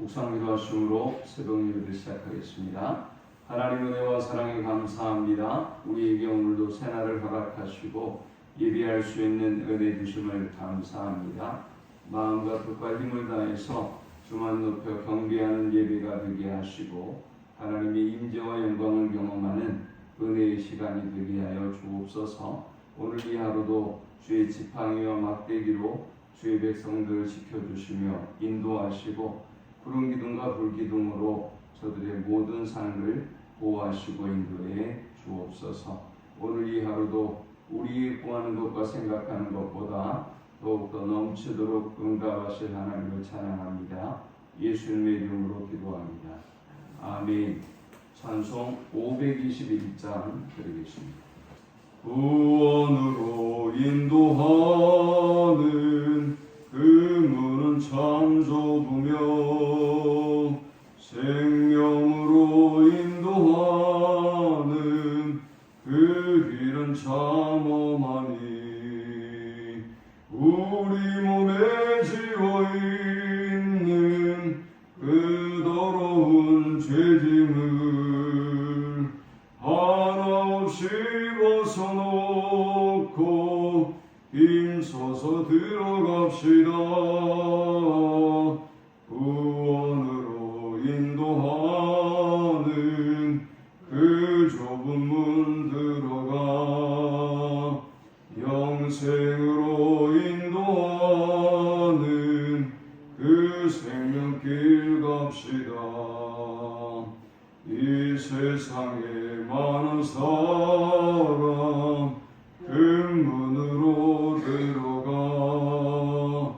묵상기도 하심으로 새벽 예배를 시작하겠습니다. 하나님 은혜와 사랑에 감사합니다. 우리에게 오늘도 새날을 허락하시고 예배할 수 있는 은혜 주심을 감사합니다. 마음과 뜻과 힘을 다해서 주만 높여 경배하는 예배가 되게 하시고 하나님의 임재와 영광을 경험하는 은혜의 시간이 되게 하여 주옵소서. 오늘 이 하루도 주의 지팡이와 막대기로 주의 백성들을 지켜주시며 인도하시고 구름 기둥과 불 기둥으로 저들의 모든 삶을 보호하시고 인도해 주옵소서. 오늘 이 하루도 우리 구하는 것과 생각하는 것보다 더욱더 넘치도록 응답하실 하나님을 찬양합니다. 예수님의 이름으로 기도합니다. 아멘. 찬송 521장 드리겠습니다. 구원으로 인도하는 그 문은 참 좁으며 생명으로 인도하는 그 길은 참 험하니 우리 몸에 지어있는 그 더러운 죄짐을 하나없이 벗어놓고 힘써서 들어갑시다. 구원으로 인도하는 그 좁은 문 들어가 영생으로 인도하는 그 생명길 갑시다. 이 세상에 많은 사람 그 문으로 들어가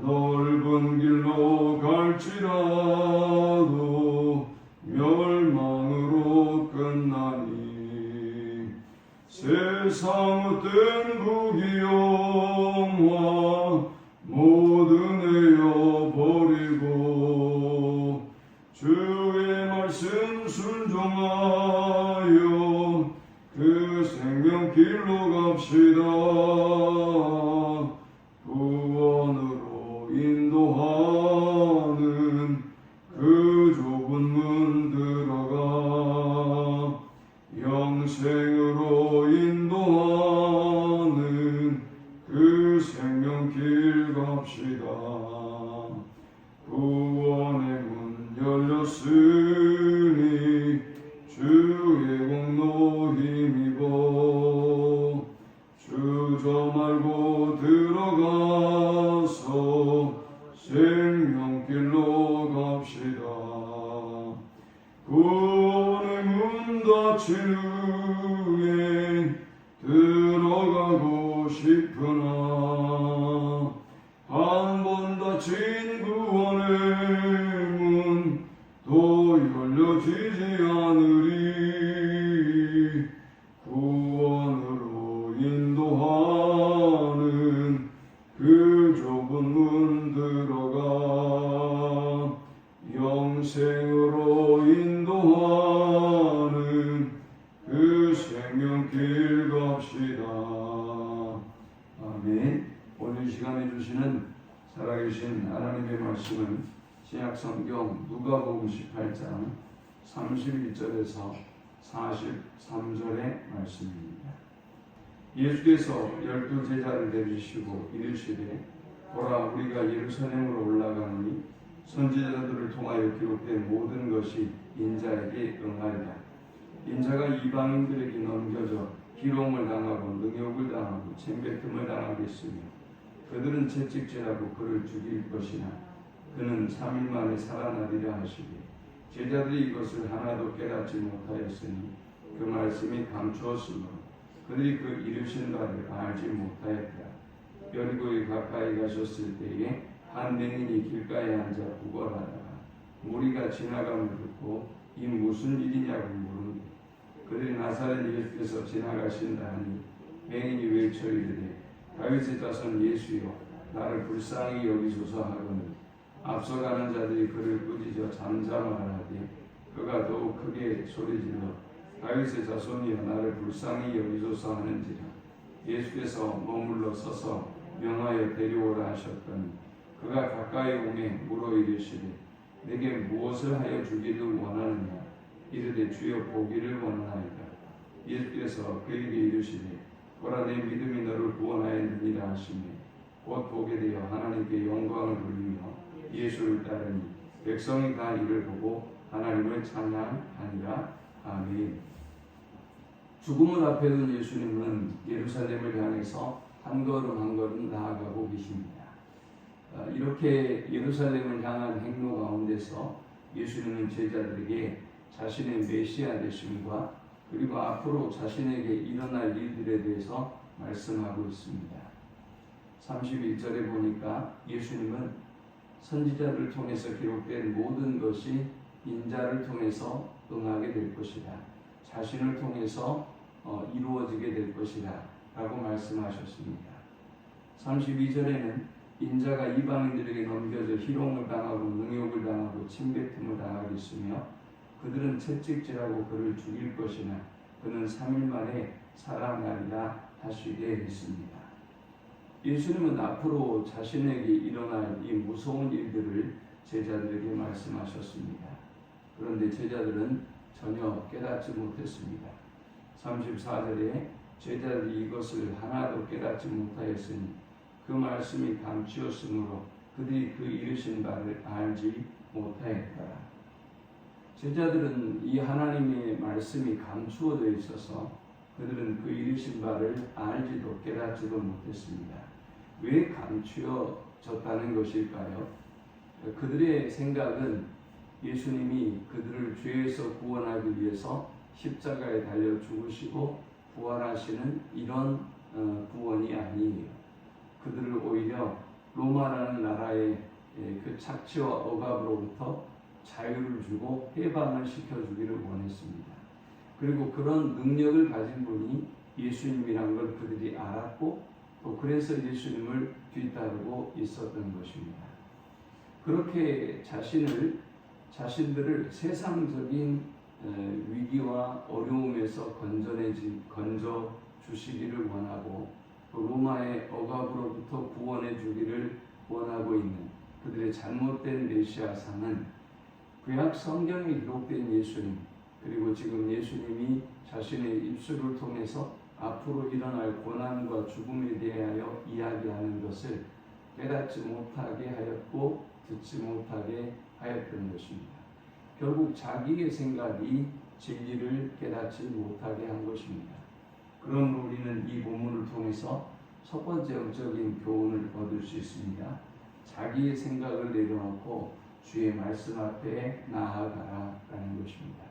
넓은 길로 갈지라도 멸망으로 끝나니 세상 어떤 부귀영화 모든 에어버리고 주의 말씀 순종하여 그 생명길로 갑시다. 구원으로 인도하는 그 좁은 문 들어가 영생으로 인도하는 그 생명길 갑시다. 구원의 문 열렸으니 주의 공로 힘입어 주저 말고 들어가서 생명길로 갑시다. 구원의 문 닫힌 후에 들어가고 싶으나 한 번 닫힌 구원의 문 또 열려지지 않으리. 구원으로 인도하는 그 좁은 문 들어가 영생으로 인도하는 그 생명길 갑시다. 아멘. 오늘 시간에 주시는 살아계신 하나님의 말씀은 신약성경 누가복음 18장 31절에서 43절의 말씀입니다. 예수께서 12 제자를 내리시고 이르시되 보라 우리가 예루살렘으로 올라가니 선지자들을 통하여 기록된 모든 것이 인자에게 응하리라. 인자가 이방인들에게 넘겨져 기롱을 당하고 능욕을 당하고 침뱉음을 당하겠으며 그들은 채찍질하고 그를 죽일 것이나 그는 3일 만에 살아나리라 하시되 제자들이 이것을 하나도 깨닫지 못하였으니 그 말씀이 감추었으므로 그들이 그 이르신 바를 알지 못하였다. 여리고에 가까이 가셨을 때에 한 맹인이 길가에 앉아 구걸하다가 무리가 지나감을 듣고 이 무슨 일이냐고 물으니 그들이 나사렛 예수께서 지나가신다 하니 맹인이 외쳐 이르되 다윗의 자손 예수여 나를 불쌍히 여기소서 하거늘 앞서가는 자들이 그를 꾸짖어 잠잠하라 하되 그가 더욱 크게 소리질러 다윗의 자손이여 나를 불쌍히 여기소서 하는지라. 예수께서 머물러 서서 명하여 데려오라 하셨더니 그가 가까이 오매 물어 이르시되 내게 무엇을 하여 주기를 원하느냐? 이르되 주여 보기를 원하나이다. 예수께서 그에게 이르시되 보라 내 믿음이 너를 구원하였느니라 하시니 곧 보게 되어 하나님께 영광을 돌리며 예수를 따르니 백성이 다 이를 보고 하나님을 찬양하니라. 아멘. 죽음을 앞에 둔 예수님은 예루살렘을 향해서 한 걸음 한 걸음 나아가고 계십니다. 이렇게 예루살렘을 향한 행로 가운데서 예수님은 제자들에게 자신의 메시아 되심과 그리고 앞으로 자신에게 일어날 일들에 대해서 말씀하고 있습니다. 31절에 보니까 예수님은 선지자를 통해서 기록된 모든 것이 인자를 통해서 응하게 될 것이다. 자신을 통해서 이루어지게 될 것이다 라고 말씀하셨습니다. 32절에는 인자가 이방인들에게 넘겨져 희롱을 당하고 능욕을 당하고 침뱉음을 당하겠으며 그들은 채찍질하고 그를 죽일 것이나 그는 3일 만에 살아나리라 하시게 했습니다. 예수님은 앞으로 자신에게 일어날 이 무서운 일들을 제자들에게 말씀하셨습니다. 그런데 제자들은 전혀 깨닫지 못했습니다. 34절에 제자들이 이것을 하나도 깨닫지 못하였으니 그 말씀이 감추었으므로 그들이 그 이르신 바를 알지 못하였더라. 제자들은 이 하나님의 말씀이 감추어져 있어서 그들은 그 이르신 바를 알지도 깨닫지도 못했습니다. 왜 감추어졌다는 것일까요? 그들의 생각은 예수님이 그들을 죄에서 구원하기 위해서 십자가에 달려 죽으시고 부활하시는 이런 구원이 아니에요. 그들을 오히려 로마라는 나라의 그 착취와 억압으로부터 자유를 주고 해방을 시켜주기를 원했습니다. 그리고 그런 능력을 가진 분이 예수님이란 걸 그들이 알았고 또 그래서 예수님을 뒤따르고 있었던 것입니다. 그렇게 자신들을 세상적인 위기와 어려움에서 건져 주시기를 원하고 또 로마의 억압으로부터 구원해 주기를 원하고 있는 그들의 잘못된 메시아상은 구약 성경에 기록된 예수님 그리고 지금 예수님이 자신의 입술을 통해서 앞으로 일어날 고난과 죽음에 대하여 이야기하는 것을 깨닫지 못하게 하였고 듣지 못하게 하였던 것입니다. 결국 자기의 생각이 진리를 깨닫지 못하게 한 것입니다. 그러므로 우리는 이 본문을 통해서 첫 번째 영적인 교훈을 얻을 수 있습니다. 자기의 생각을 내려놓고 주의 말씀 앞에 나아가라 라는 것입니다.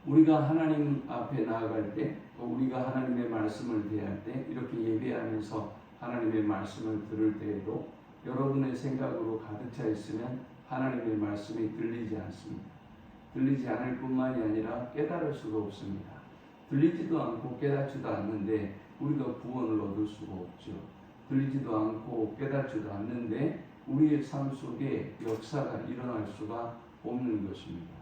우리가 하나님 앞에 나아갈 때 또 우리가 하나님의 말씀을 대할 때 이렇게 예배하면서 하나님의 말씀을 들을 때에도 여러분의 생각으로 가득 차 있으면 하나님의 말씀이 들리지 않습니다. 들리지 않을 뿐만이 아니라 깨달을 수가 없습니다. 들리지도 않고 깨닫지도 않는데 우리가 구원을 얻을 수가 없죠. 들리지도 않고 깨닫지도 않는데 우리의 삶 속에 역사가 일어날 수가 없는 것입니다.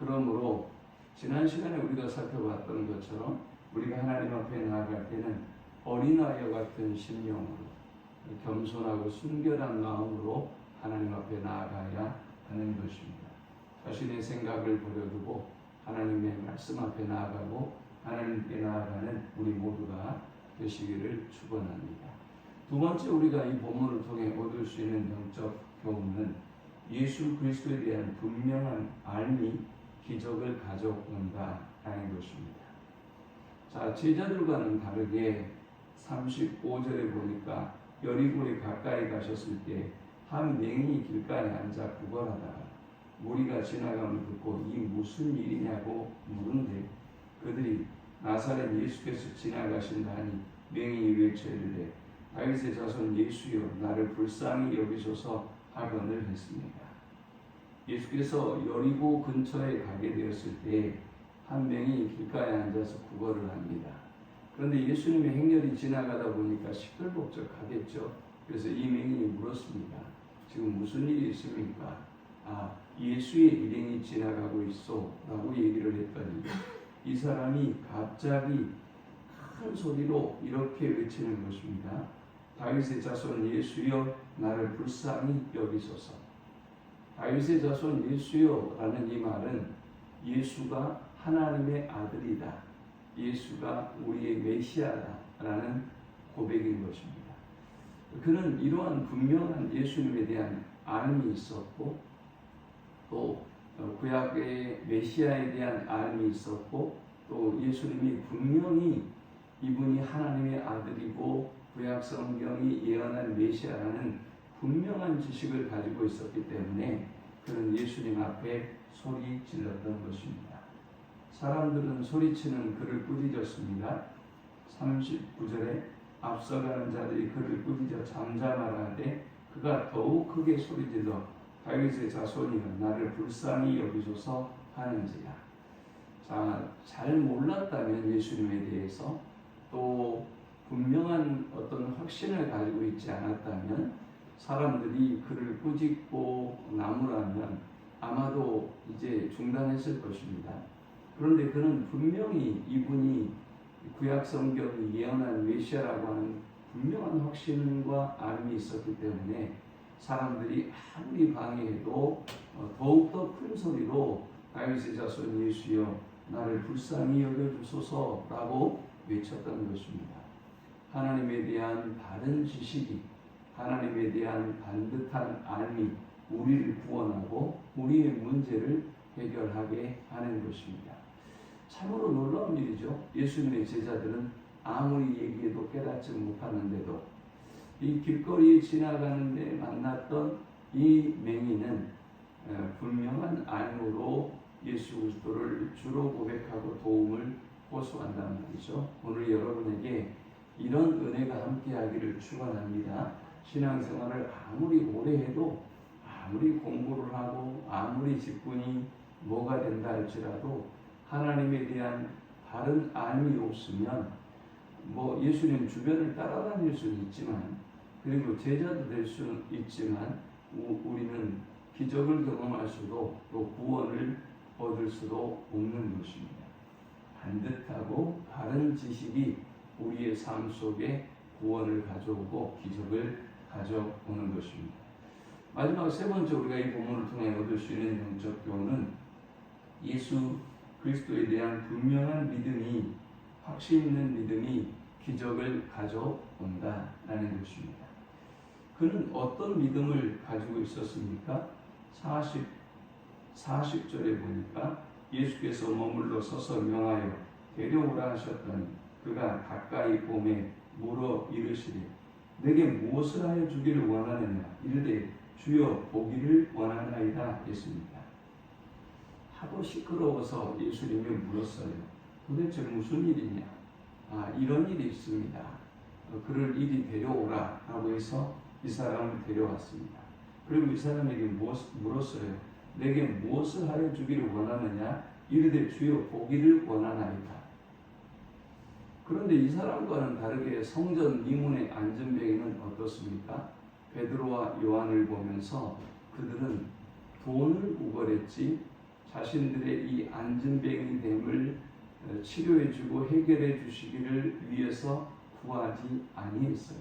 그러므로 지난 시간에 우리가 살펴봤던 것처럼 우리가 하나님 앞에 나아갈 때는 어린아이와 같은 심령으로 겸손하고 순결한 마음으로 하나님 앞에 나아가야 하는 것입니다. 자신의 생각을 버려두고 하나님의 말씀 앞에 나아가고 하나님께 나아가는 우리 모두가 되시기를 축원합니다. 두 번째 우리가 이 본문을 통해 얻을 수 있는 영적 교훈은 예수 그리스도에 대한 분명한 알미 기적을 가져온다라는 것입니다. 자, 제자들과는 다르게 35절에 보니까 여리고에 가까이 가셨을 때 한 맹인이 길가에 앉아 구걸하다가 무리가 지나감을 듣고 이 무슨 일이냐고 물은데 그들이 나사렛 예수께서 지나가신다 하니 맹인이 외쳐 이르되 다윗의 자손 예수여 나를 불쌍히 여기소서 하거늘 했습니다. 예수께서 여리고 근처에 가게 되었을 때 한 명이 길가에 앉아서 구걸을 합니다. 그런데 예수님의 행렬이 지나가다 보니까 시끌벅적하겠죠. 그래서 이 맹인이 물었습니다. 지금 무슨 일이 있습니까? 예수의 일행이 지나가고 있어 라고 얘기를 했더니 이 사람이 갑자기 큰 소리로 이렇게 외치는 것입니다. 다윗의 자손 예수여 나를 불쌍히 여기소서. 다윗의 자손 예수여 라는 이 말은 예수가 하나님의 아들이다, 예수가 우리의 메시아다라는 고백인 것입니다. 그는 이러한 분명한 예수님에 대한 알미 있었고, 또 구약의 메시아에 대한 알미 있었고, 또 예수님이 분명히 이분이 하나님의 아들이고 구약 성경이 예언한 메시아라는 분명한 지식을 가지고 있었기 때문에 그는 예수님 앞에 소리 질렀던 것입니다. 사람들은 소리치는 그를 꾸짖었습니다. 39절에 앞서가는 자들이 그를 꾸짖어 잠잠하라 하되 그가 더욱 크게 소리질러 다윗의 자손이여 나를 불쌍히 여기소서 하는지라. 자, 잘 몰랐다면 예수님에 대해서, 또 분명한 어떤 확신을 가지고 있지 않았다면 사람들이 그를 꾸짖고 나무라면 아마도 이제 중단했을 것입니다. 그런데 그는 분명히 이분이 구약 성경이 예언한 메시아라고 하는 분명한 확신과 알미 있었기 때문에 사람들이 아무리 방해해도 더욱더 큰 소리로 다윗의 자손 예수여 나를 불쌍히 여겨주소서라고 외쳤던 것입니다. 하나님에 대한 바른 지식이, 하나님에 대한 반듯한 알미, 우리를 구원하고 우리의 문제를 해결하게 하는 것입니다. 참으로 놀라운 일이죠. 예수님의 제자들은 아무리 얘기해도 깨닫지 못하는데도 이 길거리에 지나가는데 만났던 이 맹인은 분명한 알므로 예수 그리스도를 주로 고백하고 도움을 호소한단 말이죠. 오늘 여러분에게 이런 은혜가 함께하기를 축원합니다. 신앙생활을 아무리 오래 해도, 아무리 공부를 하고 아무리 직분이 뭐가 된다 할지라도 하나님에 대한 바른 알미 없으면 예수님 주변을 따라다닐 수는 있지만, 그리고 제자도 될 수는 있지만 우리는 기적을 경험할 수도 또 구원을 얻을 수도 없는 것입니다. 반듯하고 바른 지식이 우리의 삶 속에 구원을 가져오고 기적을 가져오는 것입니다. 마지막 세 번째 우리가 이 본문을 통해 얻을 수 있는 영적 교훈은 예수 그리스도에 대한 분명한 믿음이, 확신 있는 믿음이 기적을 가져온다라는 것입니다. 그는 어떤 믿음을 가지고 있었습니까? 40절에 보니까 예수께서 머물러 서서 명하여 데려오라 하셨더니 그가 가까이 오매 물어 이르시되 내게 무엇을 하여 주기를 원하느냐 이르되 주여 보기를 원하나이다 했습니다. 하도 시끄러워서 예수님이 물었어요. 도대체 무슨 일이냐? 이런 일이 있습니다. 그를 이리 데려오라 라고 해서 이 사람을 데려왔습니다. 그리고 이 사람에게 물었어요. 내게 무엇을 하여 주기를 원하느냐? 이르되 주여 보기를 원하나이다. 그런데 이 사람과는 다르게 성전 미문에 앉은 뱅이는 어떻습니까? 베드로와 요한을 보면서 그들은 돈을 우걸했지 자신들의 이 앉은 뱅이 됨을 치료해주고 해결해 주시기를 위해서 구하지 아니했어요.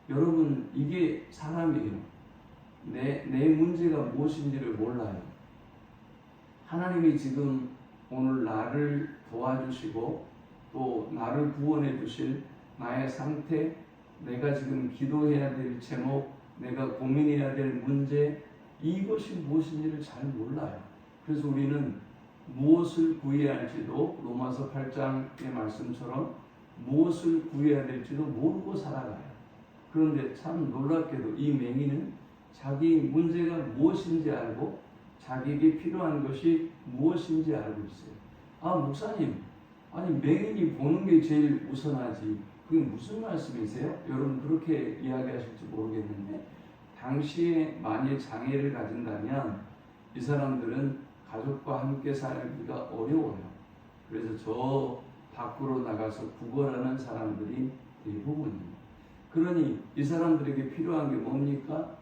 여러분, 이게 사람이에요. 내 문제가 무엇인지를 몰라요. 하나님이 지금 오늘 나를 도와주시고 또 나를 구원해 주실 나의 상태, 내가 지금 기도해야 될 제목, 내가 고민해야 될 문제, 이것이 무엇인지를 잘 몰라요. 그래서 우리는 무엇을 구해야 할지도 로마서 8장의 말씀처럼 무엇을 구해야 될지도 모르고 살아가요. 그런데 참 놀랍게도 이 맹인은 자기 문제가 무엇인지 알고 자기에게 필요한 것이 무엇인지 알고 있어요. 목사님, 맹인이 보는 게 제일 우선하지. 그게 무슨 말씀이세요? 여러분 그렇게 이야기하실지 모르겠는데 당시에 만일 장애를 가진다면 이 사람들은 가족과 함께 살기가 어려워요. 그래서 저 밖으로 나가서 구걸하는 사람들이 대부분입니다. 그러니 이 사람들에게 필요한 게 뭡니까?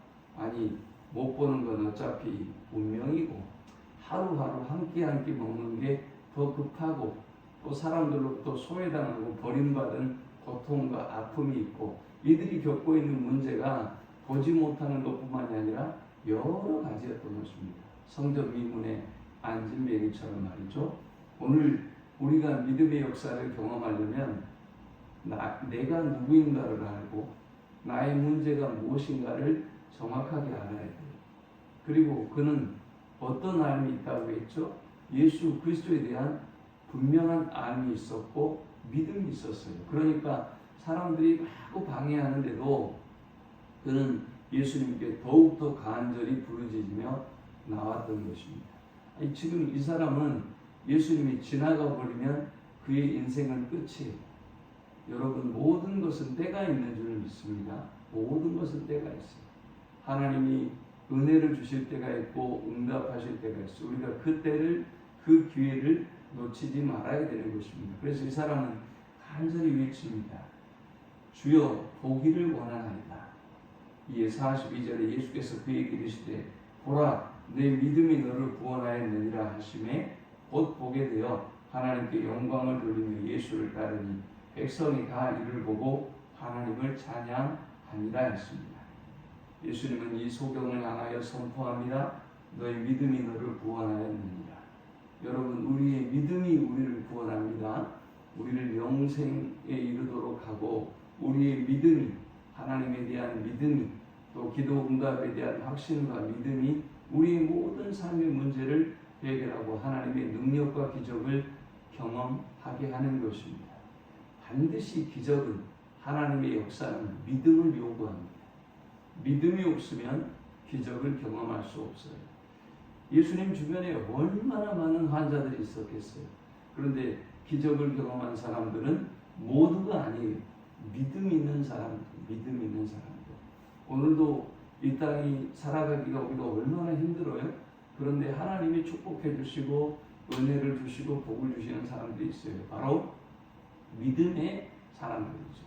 못 보는 건 어차피 운명이고 하루하루 한 끼 한 끼 먹는 게 더 급하고 또 사람들로부터 소외당하고 버림받은 고통과 아픔이 있고 이들이 겪고 있는 문제가 보지 못하는 것뿐만이 아니라 여러 가지였던 것입니다. 성전 미문에 앉은 매니처럼 말이죠. 오늘 우리가 믿음의 역사를 경험하려면 내가 누구인가를 알고 나의 문제가 무엇인가를 정확하게 알아야 돼요. 그리고 그는 어떤 삶이 있다고 했죠? 예수 그리스도에 대한 분명한 암이 있었고 믿음이 있었어요. 그러니까 사람들이 마구 방해하는데도 그는 예수님께 더욱더 간절히 부르짖으며 나왔던 것입니다. 아니, 지금 이 사람은 예수님이 지나가 버리면 그의 인생은 끝이에요. 여러분, 모든 것은 때가 있는 줄 믿습니다. 모든 것은 때가 있어요. 하나님이 은혜를 주실 때가 있고 응답하실 때가 있어요. 우리가 그 때를, 그 기회를 놓치지 말아야 되는 것입니다. 그래서 이 사람은 간절히 외칩니다. 주여 보기를 원하나이다. 이에 42절에 예수께서 그에게 이르시되 보라 내 믿음이 너를 구원하였느니라 하시매 곧 보게 되어 하나님께 영광을 돌리며 예수를 따르니 백성이 다 이를 보고 하나님을 찬양하니라 했습니다. 예수님은 이 소경을 향하여 선포합니다. 너의 믿음이 너를 구원하였느니라. 여러분, 우리의 믿음이 우리를 구원합니다. 우리를 영생에 이르도록 하고 우리의 믿음이, 하나님에 대한 믿음이, 또 기도 응답에 대한 확신과 믿음이 우리의 모든 삶의 문제를 해결하고 하나님의 능력과 기적을 경험하게 하는 것입니다. 반드시 기적은, 하나님의 역사는 믿음을 요구합니다. 믿음이 없으면 기적을 경험할 수 없어요. 예수님 주변에 얼마나 많은 환자들이 있었겠어요. 그런데 기적을 경험한 사람들은 모두가 아니에요. 믿음 있는 사람들, 믿음 있는 사람들. 오늘도 이 땅이 살아가기가 우리가 얼마나 힘들어요. 그런데 하나님이 축복해 주시고 은혜를 주시고 복을 주시는 사람들이 있어요. 바로 믿음의 사람들이죠.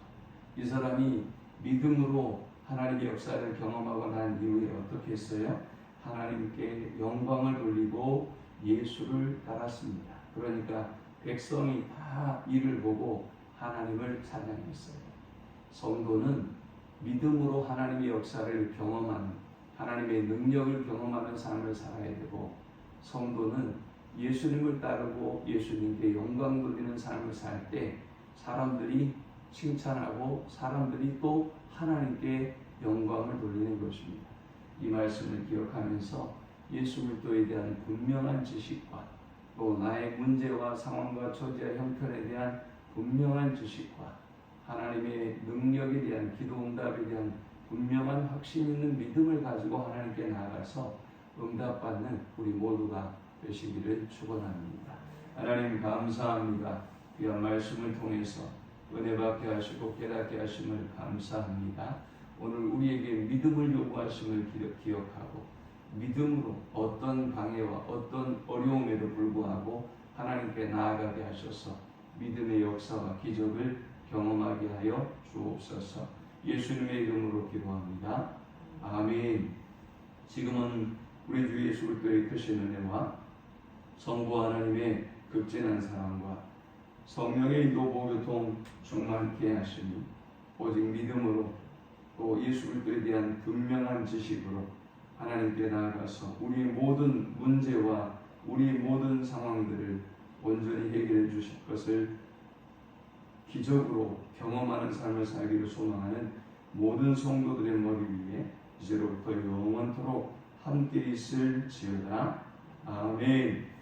이 사람이 믿음으로 하나님의 역사를 경험하고 난 이후에 어떻게 했어요? 하나님께 영광을 돌리고 예수를 따랐습니다. 그러니까 백성이 다 이를 보고 하나님을 찬양했어요. 성도는 믿음으로 하나님의 역사를 경험하는, 하나님의 능력을 경험하는 삶을 살아야 되고, 성도는 예수님을 따르고 예수님께 영광 돌리는 삶을 살 때 사람들이 칭찬하고 사람들이 또 하나님께 영광을 돌리는 것입니다. 이 말씀을 기억하면서 예수 그리스도에 대한 분명한 지식과 또 나의 문제와 상황과 처지와 형편에 대한 분명한 지식과 하나님의 능력에 대한 기도 응답에 대한 분명한 확신 있는 믿음을 가지고 하나님께 나아가서 응답받는 우리 모두가 되시기를 축원합니다. 하나님 감사합니다. 귀한 말씀을 통해서 은혜 받게 하시고 깨닫게 하심을 감사합니다. 오늘 우리에게 믿음을 요구하심을 기억하고 믿음으로 어떤 방해와 어떤 어려움에도 불구하고 하나님께 나아가게 하셔서 믿음의 역사와 기적을 경험하게 하여 주옵소서. 예수님의 이름으로 기도합니다. 아멘. 지금은 우리 주 예수 그리스도의 크신 은혜와 성부 하나님의 극진한 사랑과 성령의 인도 보교통 충만케 하시니 오직 믿음으로 또 예수 그리스도에 대한 분명한 지식으로 하나님께 나아가서 우리의 모든 문제와 우리의 모든 상황들을 온전히 해결해 주실 것을 기적으로 경험하는 삶을 살기를 소망하는 모든 성도들의 머리 위에 이제로부터 영원토록 함께 있을지어다. 아멘.